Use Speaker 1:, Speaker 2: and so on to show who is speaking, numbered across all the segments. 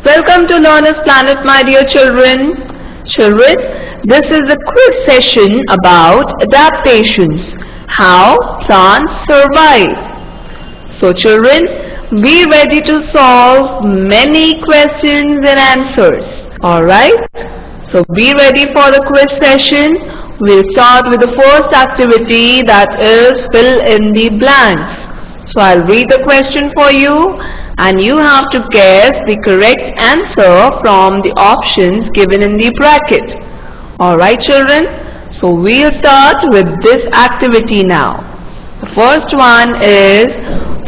Speaker 1: Welcome to Learner's Planet, my dear children. Children, this is a quick session about adaptations, how plants survive. So children, be ready to solve many questions and answers. Alright? So be ready for the quiz session. We'll start with the first activity, that is fill in the blanks. So I'll read the question for you and you have to guess the correct answer from the options given in the bracket. Alright children, so we'll start with this activity now. The first one is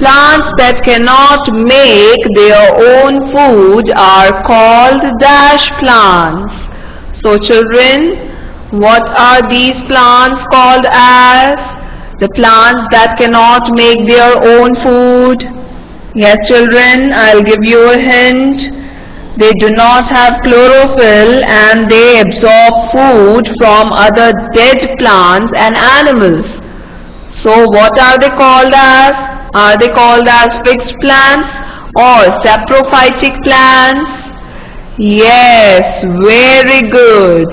Speaker 1: plants that cannot make their own food are called dash plants. So children, what are these plants called as? The plants that cannot make their own food. Yes children, I'll give you a hint. They do not have chlorophyll and they absorb food from other dead plants and animals. So what are they called as? Are they called as fixed plants or saprophytic plants? Yes, very good.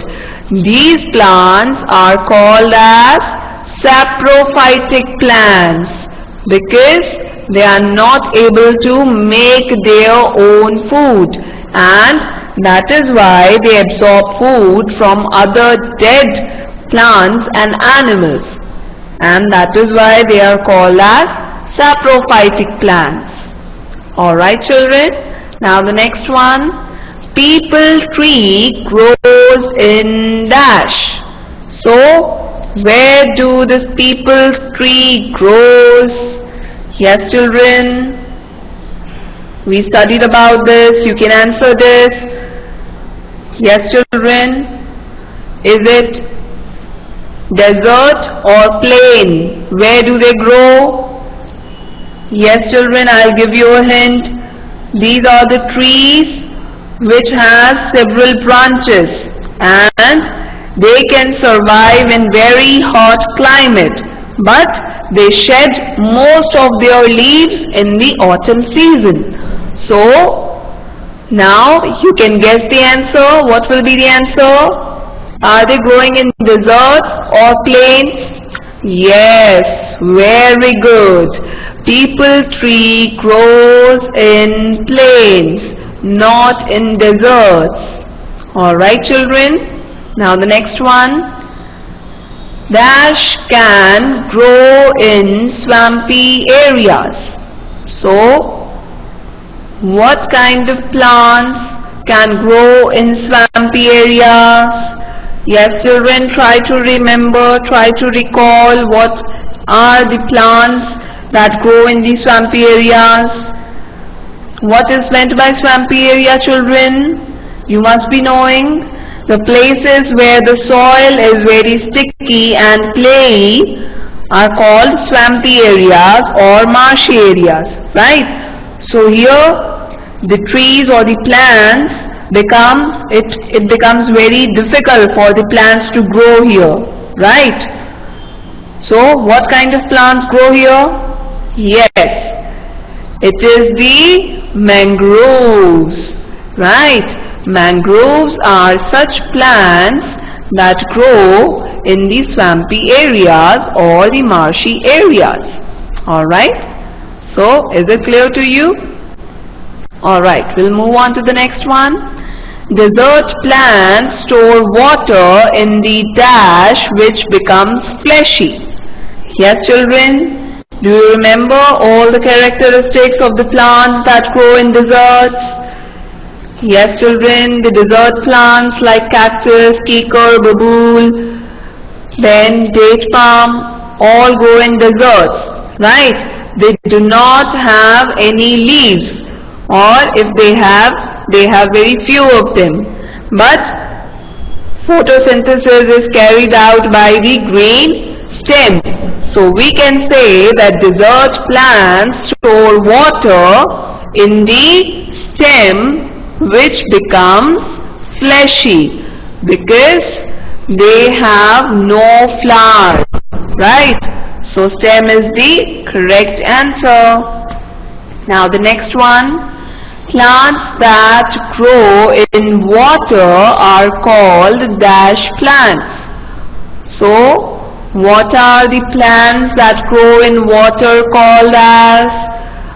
Speaker 1: These plants are called as saprophytic plants because they are not able to make their own food, and that is why they absorb food from other dead plants and animals, and that is why they are called as saprophytic plants. Alright children, now the next one. Peepal tree grows in dash. So where do this peepal tree grows? Yes children, we studied about this. You can answer this. Yes children, is it desert or plain? Where do they grow? Yes children, I'll give you a hint. These are the trees which has several branches and they can survive in very hot climate, but they shed most of their leaves in the autumn season. So now you can guess the answer. What will be the answer? Are they growing in deserts or plains? Yes, very good. Peepal tree grows in plains, not in deserts. Alright children, now the next one. Dash can grow in swampy areas. So what kind of plants can grow in swampy areas? Yes children, try to remember, try to recall what are the plants that grow in the swampy areas. What is meant by swampy area children? You must be knowing the places where the soil is very sticky and clayey are called swampy areas or marshy areas, right? So here the trees or the plants it becomes very difficult for the plants to grow here, right? So what kind of plants grow here? Yes, it is the mangroves, right? Mangroves are such plants that grow in the swampy areas or the marshy areas. Alright, so is it clear to you? Alright, we'll move on to the next one. Desert plants store water in the dash which becomes fleshy. Yes children, do you remember all the characteristics of the plants that grow in deserts? Yes children, the desert plants like cactus, kikar, babool, then date palm, all grow in deserts, right? They do not have any leaves, or if they have very few of them. But photosynthesis is carried out by the green stems. So we can say that desert plants store water in the stem which becomes fleshy because they have no flowers, right? So stem is the correct answer. Now the next one. Plants that grow in water are called dash plants. So, what are the plants that grow in water called as?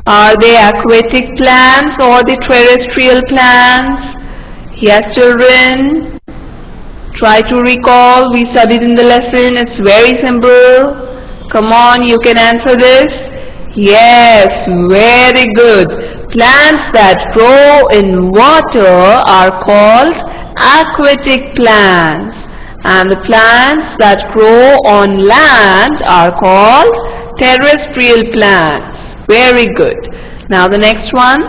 Speaker 1: Are they aquatic plants or the terrestrial plants? Yes, children. Try to recall. We studied in the lesson. It's very simple. Come on, you can answer this. Yes, very good. Plants that grow in water are called aquatic plants, and the plants that grow on land are called terrestrial plants. Very good. Now the next one.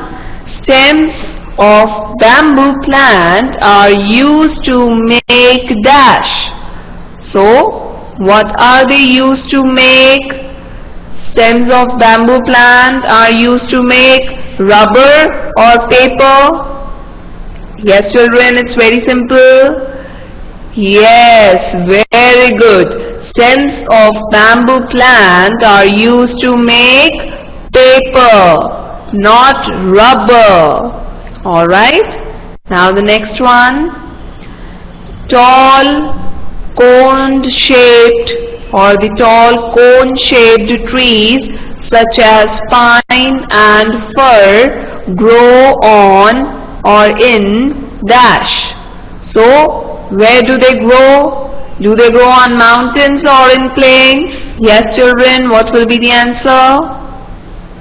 Speaker 1: Stems of bamboo plant are used to make dash. So, what are they used to make? Stems of bamboo plant are used to make rubber or paper. Yes, children, it's very simple. Yes, very good. Stems of bamboo plant are used to make paper, not rubber. Alright. Now the next one. Tall, cone-shaped or the tall cone-shaped trees such as pine and fir grow on or in dash. So, where do they grow? Do they grow on mountains or in plains? Yes, children, what will be the answer?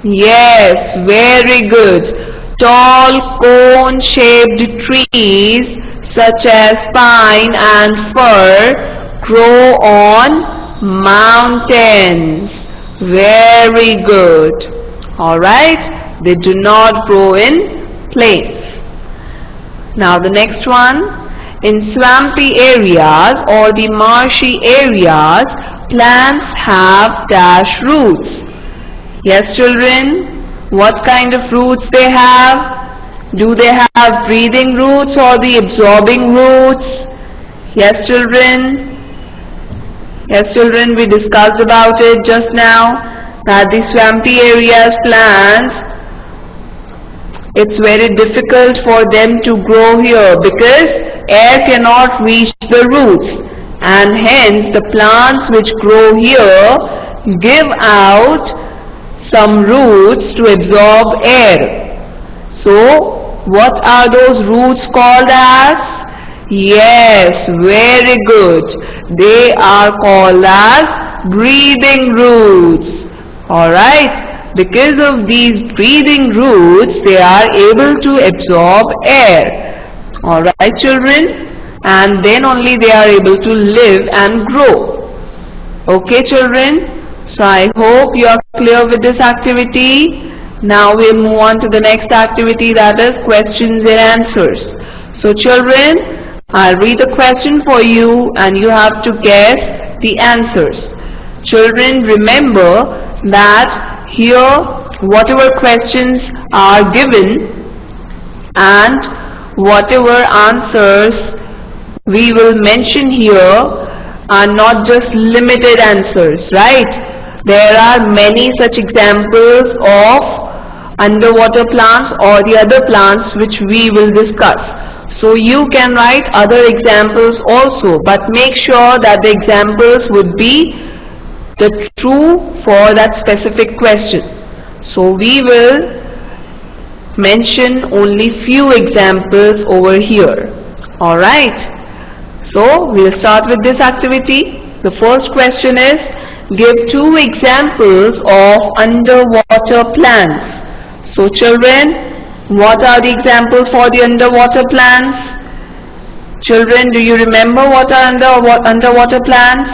Speaker 1: Yes, very good. Tall cone-shaped trees such as pine and fir grow on mountains. Very good. Alright, they do not grow in plains. Now the next one. In swampy areas or the marshy areas, plants have dash roots. Yes, children, what kind of roots they have? Do they have breathing roots or the absorbing roots? Yes, children. Yes, children, we discussed about it just now, that the swampy areas plants, it's very difficult for them to grow here because air cannot reach the roots, and hence the plants which grow here give out some roots to absorb air. So, what are those roots called as? Yes, very good. They are called as breathing roots. Alright, because of these breathing roots, they are able to absorb air. Alright, children, and then only they are able to live and grow. Okay, children, so I hope you are clear with this activity. Now we'll move on to the next activity, that is questions and answers. So children, I'll read the question for you and you have to guess the answers. Children, remember that here whatever questions are given and whatever answers we will mention here are not just limited answers, right? There are many such examples of underwater plants or the other plants which we will discuss. So you can write other examples also, but make sure that the examples would be the true for that specific question. So we will mention only few examples over here. Alright, so we'll start with this activity. The first question is, give two examples of underwater plants. So children, what are the examples for the underwater plants? Children, do you remember what are underwater plants?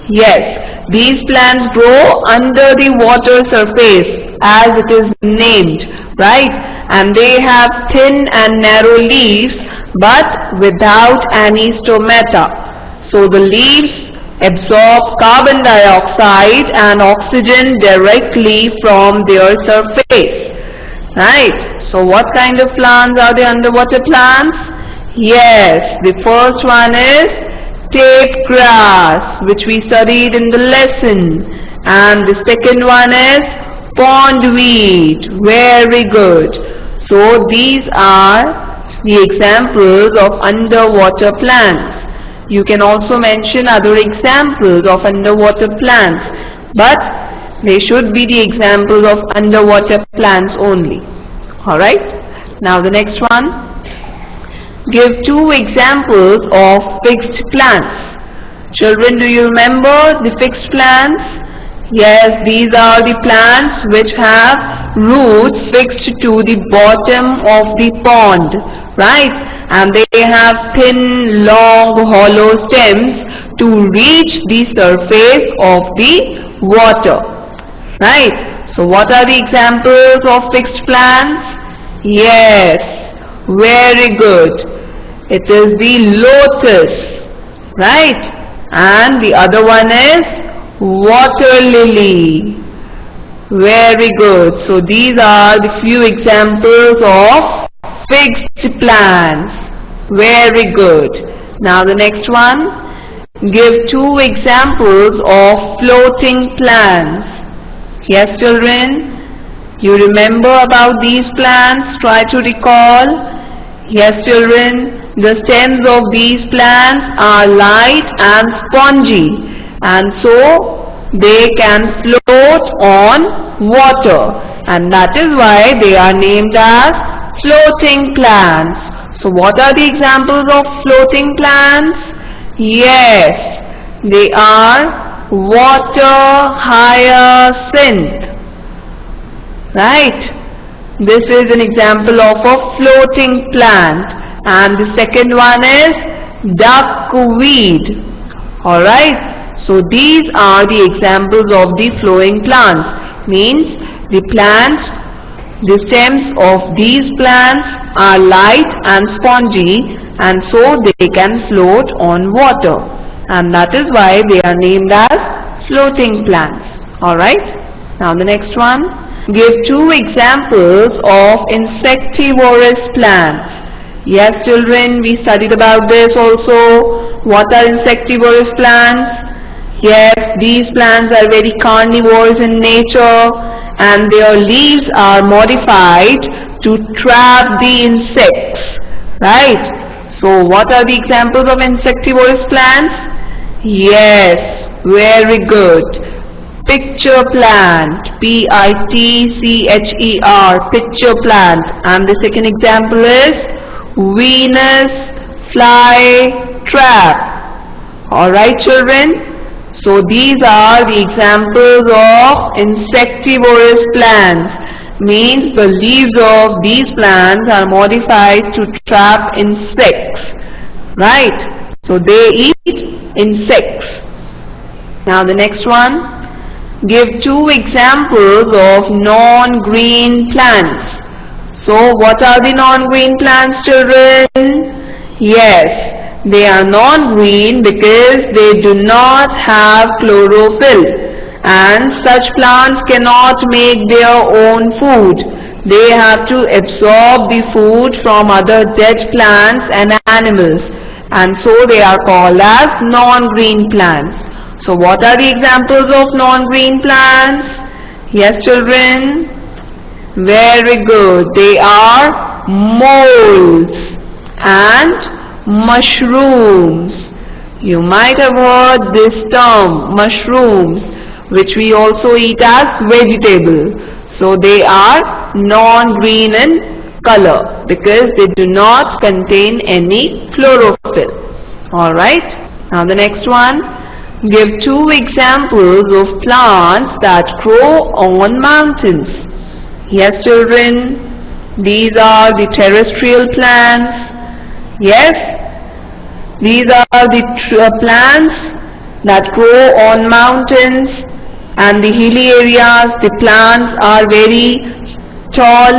Speaker 1: Yes, these plants grow under the water surface as it is named, right? And they have thin and narrow leaves but without any stomata. So the leaves absorb carbon dioxide and oxygen directly from their surface. Right, so what kind of plants are the underwater plants? Yes, the first one is tape grass, which we studied in the lesson, and the second one is pondweed. Very good. So these are the examples of underwater plants. You can also mention other examples of underwater plants, but they should be the examples of underwater plants only. Alright? Now the next one. Give two examples of fixed plants. Children, do you remember the fixed plants? Yes, these are the plants which have roots fixed to the bottom of the pond, right? And they have thin, long, hollow stems to reach the surface of the water, right? So what are the examples of fixed plants? Yes, very good. It is the lotus, right? And the other one is water lily. Very good. So these are the few examples of fixed plants. Very good. Now the next one. Give two examples of floating plants. Yes, children? You remember about these plants? Try to recall. Yes, children? The stems of these plants are light and spongy, and so they can float on water, and that is why they are named as floating plants. So what are the examples of floating plants? Yes, they are water hyacinth, right? This is an example of a floating plant. And the second one is duckweed. Alright, so these are the examples of the flowing plants. Means the plants, the stems of these plants are light and spongy, and so they can float on water, and that is why they are named as floating plants. Alright, now the next one. Give two examples of insectivorous plants. Yes, children, we studied about this also. What are insectivorous plants? Yes, these plants are very carnivores in nature, and their leaves are modified to trap the insects, right? So what are the examples of insectivorous plants? Yes, very good. Pitcher plant, P-I-T-C-H-E-R, pitcher plant. And the second example is Venus fly trap. Alright, children? So these are the examples of insectivorous plants. Means the leaves of these plants are modified to trap insects, right? So they eat insects. Now the next one. Give two examples of non-green plants. So what are the non-green plants, children? Yes, they are non-green because they do not have chlorophyll, and such plants cannot make their own food. They have to absorb the food from other dead plants and animals, and so they are called as non-green plants. So what are the examples of non-green plants? Yes, children? Very good. They are molds and mushrooms. You might have heard this term, mushrooms, which we also eat as vegetable. So they are non-green in color because they do not contain any chlorophyll. Alright, now the next one. Give two examples of plants that grow on mountains. Yes, children, these are the terrestrial plants. Yes, these are the plants that grow on mountains, and the hilly areas, the plants are very tall,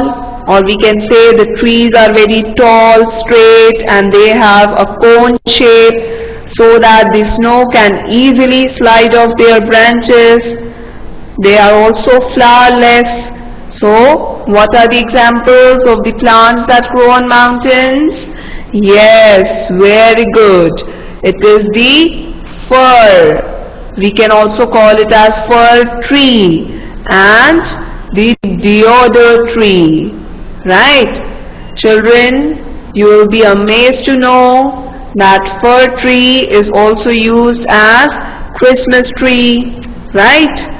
Speaker 1: or we can say the trees are very tall, straight, and they have a cone shape, so that the snow can easily slide off their branches. They are also flowerless. So what are the examples of the plants that grow on mountains? Yes, very good. It is the fir. We can also call it as fir tree and the deodar tree. right? Children, you will be amazed to know that fir tree is also used as Christmas tree, right?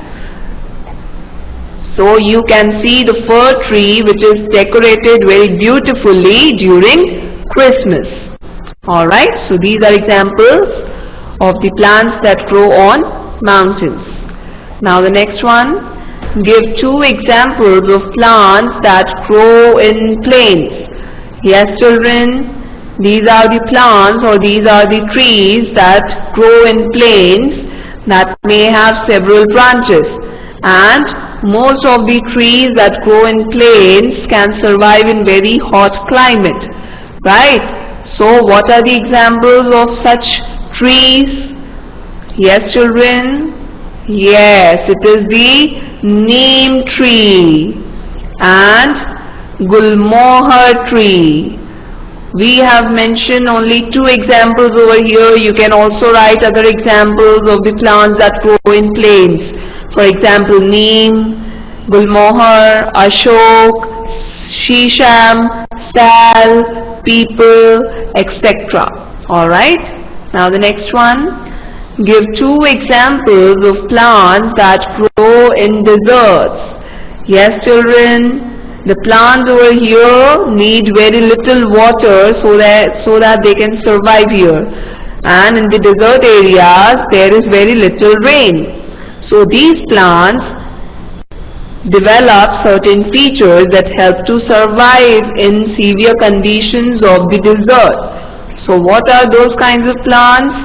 Speaker 1: So you can see the fir tree which is decorated very beautifully during Christmas. Alright, so these are examples of the plants that grow on mountains. Now the next one, give two examples of plants that grow in plains. Yes children, these are the plants or these are the trees that grow in plains that may have several branches, and most of the trees that grow in plains can survive in very hot climate, right? So what are the examples of such trees? Yes children, yes, it is the neem tree and gulmohar tree. We have mentioned only two examples over here. You can also write other examples of the plants that grow in plains. For example, neem, gulmohar, ashok, shisham, sal, peepal, etc. Alright. Now the next one. Give two examples of plants that grow in deserts. Yes children, the plants over here need very little water so that they can survive here, and in the desert areas there is very little rain. So these plants develop certain features that help to survive in severe conditions of the desert. So what are those kinds of plants?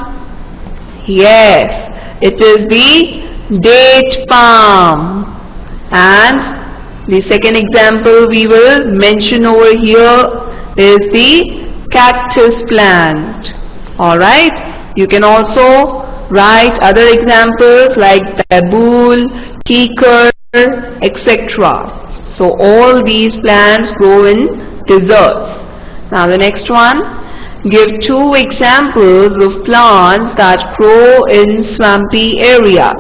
Speaker 1: Yes, it is the date palm. And the second example we will mention over here is the cactus plant. Alright, you can also write other examples like babool, kikar, etc. So all these plants grow in deserts. Now the next one. Give two examples of plants that grow in swampy areas.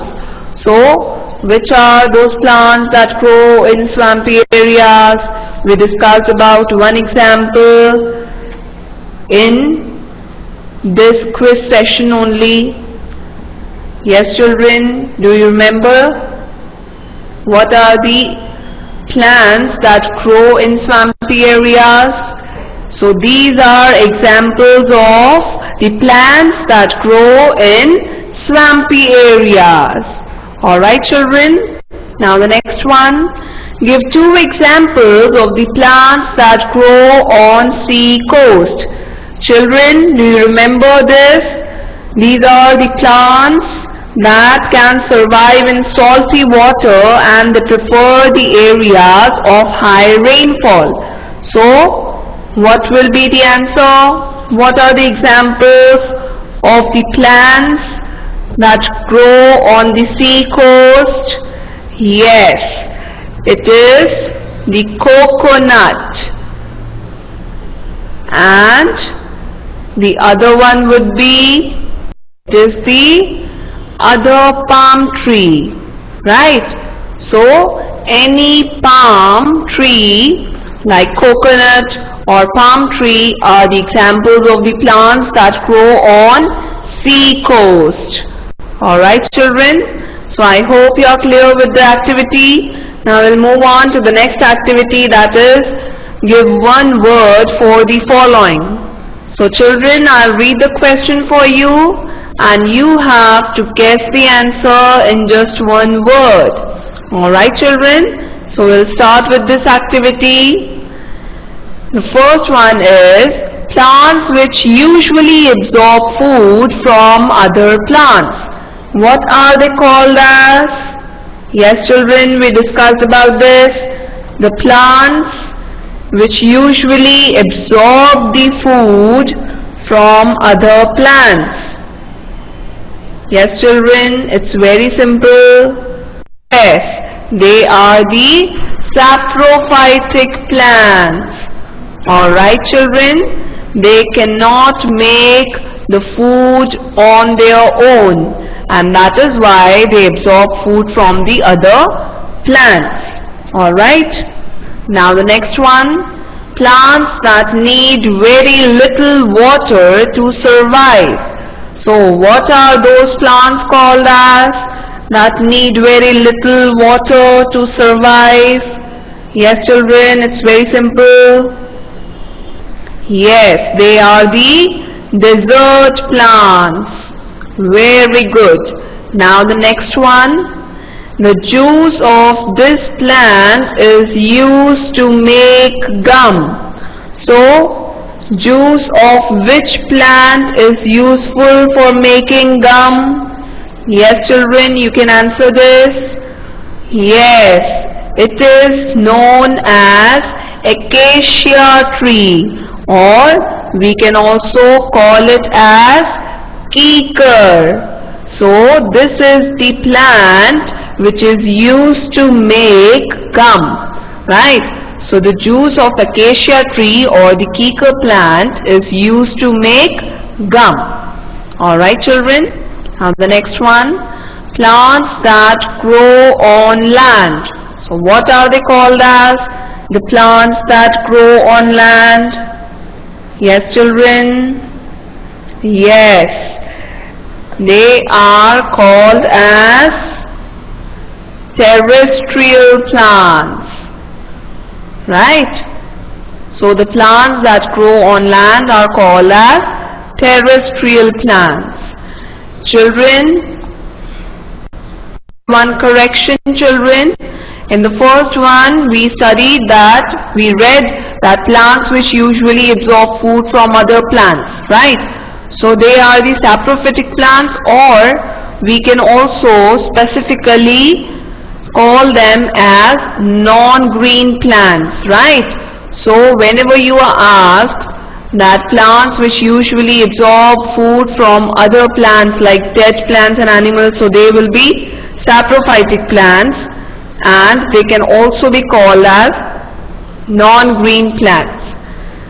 Speaker 1: So, which are those plants that grow in swampy areas? We discussed about one example in this quiz session only. Yes children, do you remember? What are the plants that grow in swampy areas? So these are examples of the plants that grow in swampy areas. Alright children. Now the next one. Give two examples of the plants that grow on sea coast. Children, do you remember this? These are the plants that can survive in salty water and they prefer the areas of high rainfall. So what will be the answer? What are the examples of the plants that grow on the sea coast? Yes, it is the coconut, and the other one would be, it is the other palm tree, right? So any palm tree like coconut or palm tree are the examples of the plants that grow on sea coast. Alright children, so I hope you are clear with the activity. Now we'll move on to the next activity, that is give one word for the following. So children, I'll read the question for you and you have to guess the answer in just one word. Alright children, so we'll start with this activity. The first one is plants which usually absorb food from other plants. What are they called as? Yes children, we discussed about this. The plants which usually absorb the food from other plants. Yes children, it's very simple. Yes, they are the saprophytic plants. Alright children, they cannot make the food on their own, and that is why they absorb food from the other plants. Alright, now the next one. plants that need very little water to survive. So what are those plants called as that need very little water to survive? Yes children, it's very simple. Yes, they are the desert plants. Very good. Now the next one. The juice of this plant is used to make gum. So, juice of which plant is useful for making gum? Yes children, you can answer this. Yes, it is known as acacia tree, or we can also call it as kikar. So, this is the plant which is used to make gum, right? So the juice of acacia tree or the kikar plant is used to make gum. Alright children, now the next one, plants that grow on land. So what are they called as? The plants that grow on land. Yes children, yes, they are called as terrestrial plants, right? So the plants that grow on land are called as terrestrial plants. Children, one correction children. In the first one we studied that, we read that plants which usually absorb food from other plants, right? So they are the saprophytic plants, or we can also specifically call them as non-green plants, right? So whenever you are asked that plants which usually absorb food from other plants like dead plants and animals, so they will be saprophytic plants, and they can also be called as non-green plants,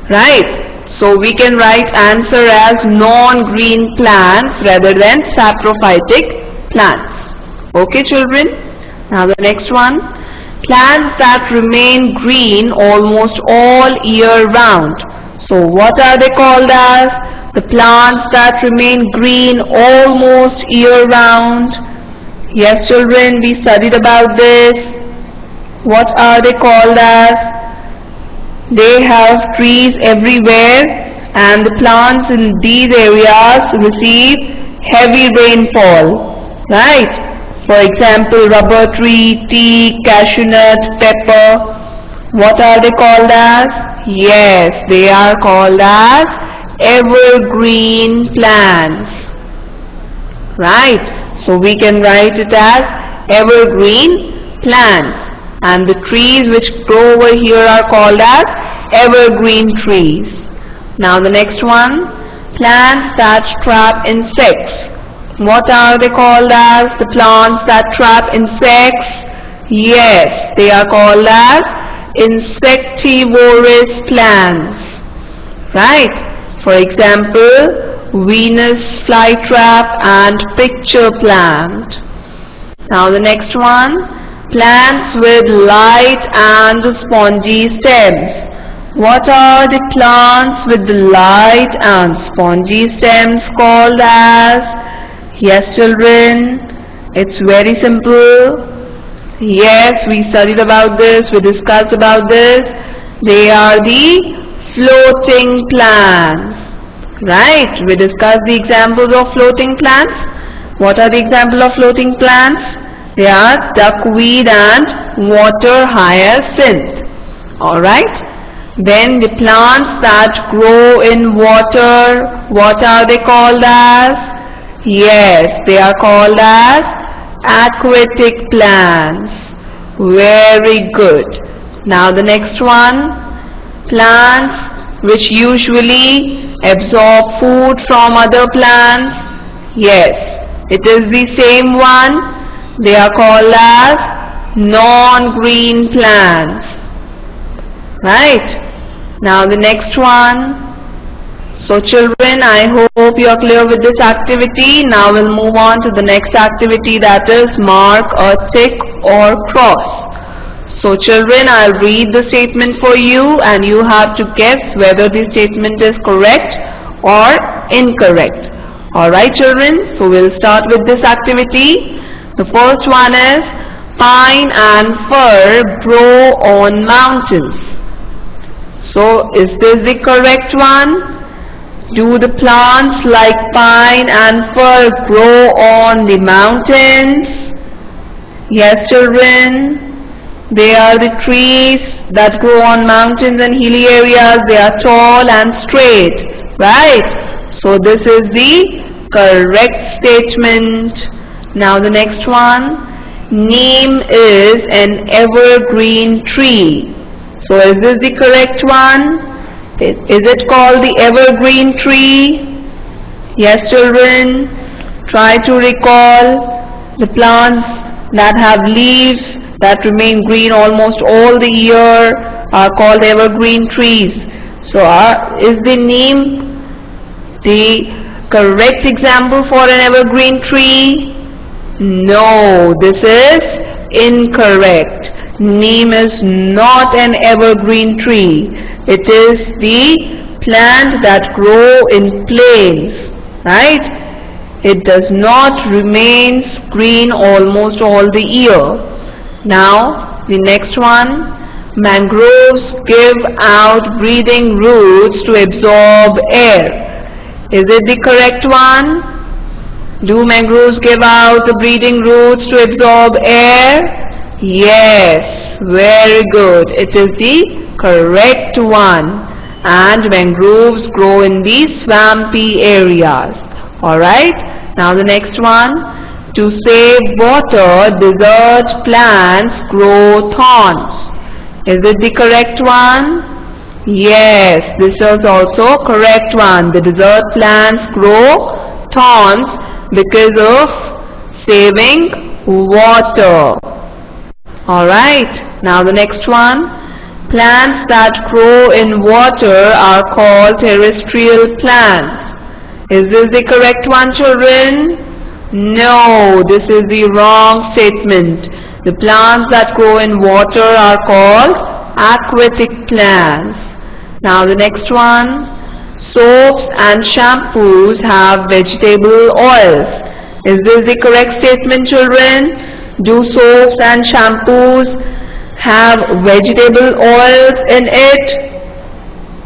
Speaker 1: right? So we can write answer as non-green plants rather than saprophytic plants. Okay children? Now the next one, plants that remain green almost all year round. So what are they called as? The plants that remain green almost year round. Yes children, we studied about this. What are they called as? They have trees everywhere, and the plants in these areas receive heavy rainfall, right? For example, rubber tree, tea, cashew nut, pepper. What are they called as? Yes, they are called as evergreen plants. Right? So we can write it as evergreen plants. And the trees which grow over here are called as evergreen trees. Now the next one, plants that trap insects. What are they called as? The plants that trap insects? Yes, they are called as insectivorous plants, right? For example, Venus flytrap and picture plant. Now the next one, plants with light and spongy stems. What are the plants with the light and spongy stems called as? Yes children, it's very simple. Yes, we studied about this, we discussed about this. They are the floating plants, right? We discussed the examples of floating plants. What are the examples of floating plants? They are duckweed and water hyacinth. Alright? Then the plants that grow in water, what are they called as? Yes, they are called as aquatic plants. Very good. Now the next one, plants which usually absorb food from other plants. Yes, it is the same one. They are called as non-green plants. Right? Now the next one. So children, I hope you are clear with this activity. Now we'll move on to the next activity, that is mark a tick or cross. So children, I'll read the statement for you and you have to guess whether the statement is correct or incorrect. Alright children, so we'll start with this activity. The first one is, pine and fir grow on mountains. So is this the correct one? Do the plants like pine and fir grow on the mountains? Yes children, they are the trees that grow on mountains and hilly areas. They are tall and straight, right? So this is the correct statement. Now the next one, neem is an evergreen tree. So is this the correct one? Is it called the evergreen tree? Yes children, try to recall the plants that have leaves that remain green almost all the year are called evergreen trees. So is the neem the correct example for an evergreen tree? No, this is incorrect. Neem is not an evergreen tree. It is the plant that grow in plains, right? It does not remain green almost all the year. Now the next one, mangroves give out breathing roots to absorb air. Is it the correct one? Do mangroves give out the breathing roots to absorb air? Yes, very good. It is the correct one. And mangroves grow in the swampy areas. Alright, now the next one. To save water, desert plants grow thorns. Is it the correct one? Yes, this is also correct one. The desert plants grow thorns because of saving water. Alright, now the next one. Plants that grow in water are called terrestrial plants. Is this the correct one children? No, this is the wrong statement. The plants that grow in water are called aquatic plants. Now the next one. Soaps and shampoos have vegetable oils. Is this the correct statement children? Do soaps and shampoos have vegetable oils in it?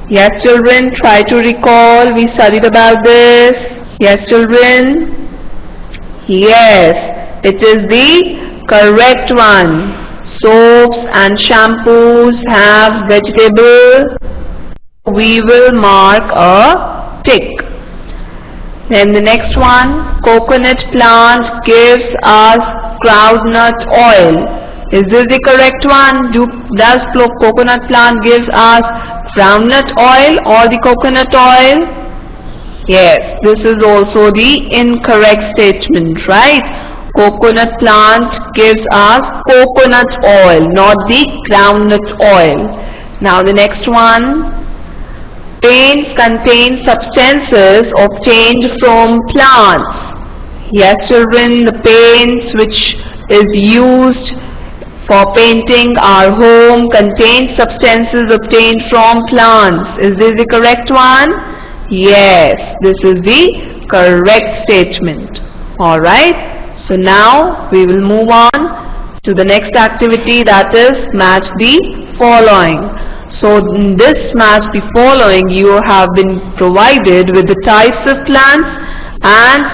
Speaker 1: Yes children, try to recall. We studied about this. Yes children? Yes, it is the correct one. Soaps and shampoos have vegetable. We will mark a tick. Then the next one, coconut plant gives us groundnut oil. Is this the correct one? Does coconut plant gives us groundnut oil or the coconut oil? Yes, this is also the incorrect statement, right? Coconut plant gives us coconut oil, not the groundnut oil. Now the next one. Paints contain substances obtained from plants. Yes children, the paints which is used for painting our home contains substances obtained from plants. Is this the correct one? Yes, this is the correct statement. Alright, so now we will move on to the next activity, that is match the following. So in this match the following, you have been provided with the types of plants, and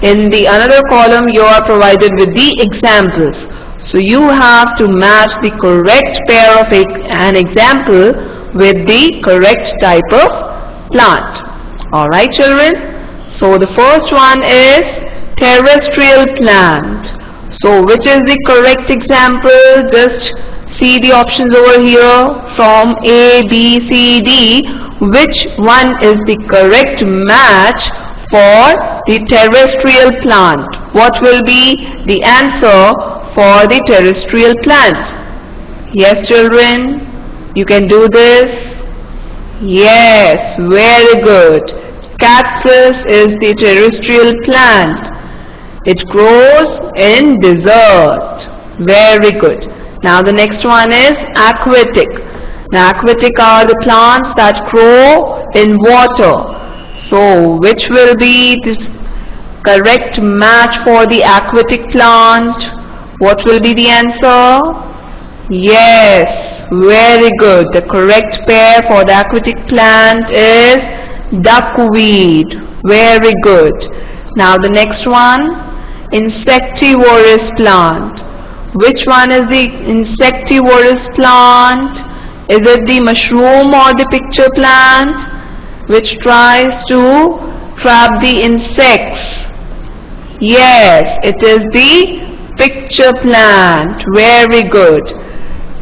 Speaker 1: in the another column you are provided with the examples. So you have to match the correct pair of an example with the correct type of plant. Alright children, so the first one is terrestrial plant. So which is the correct example? Just see the options over here from A, B, C, D. Which one is the correct match for the terrestrial plant? What will be the answer for the terrestrial plant? Yes children, you can do this. Yes, very good. Cactus is the terrestrial plant. It grows in desert. Very good. Now the next one is aquatic. Now aquatic are the plants that grow in water. So which will be the correct match for the aquatic plant? What will be the answer? Yes, very good. The correct pair for the aquatic plant is duckweed. Very good. Now the next one, insectivorous plant. Which one is the insectivorous plant? Is it the mushroom or the picture plant, which tries to trap the insects? Yes, it is the picture plant. Very good.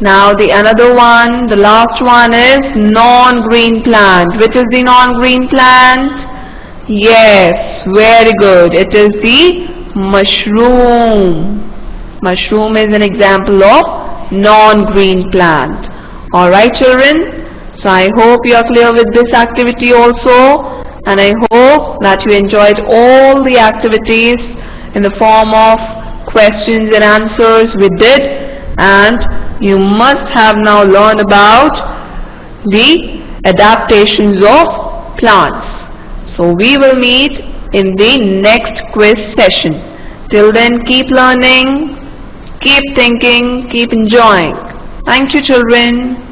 Speaker 1: Now the another one, the last one is non-green plant. Which is the non-green plant? Yes, very good. It is the mushroom. Mushroom is an example of non-green plant. Alright children, so I hope you are clear with this activity also, and I hope that you enjoyed all the activities in the form of questions and answers we did, and you must have now learned about the adaptations of plants. So we will meet in the next quiz session. Till then, keep learning, keep thinking, keep enjoying. Thank you children.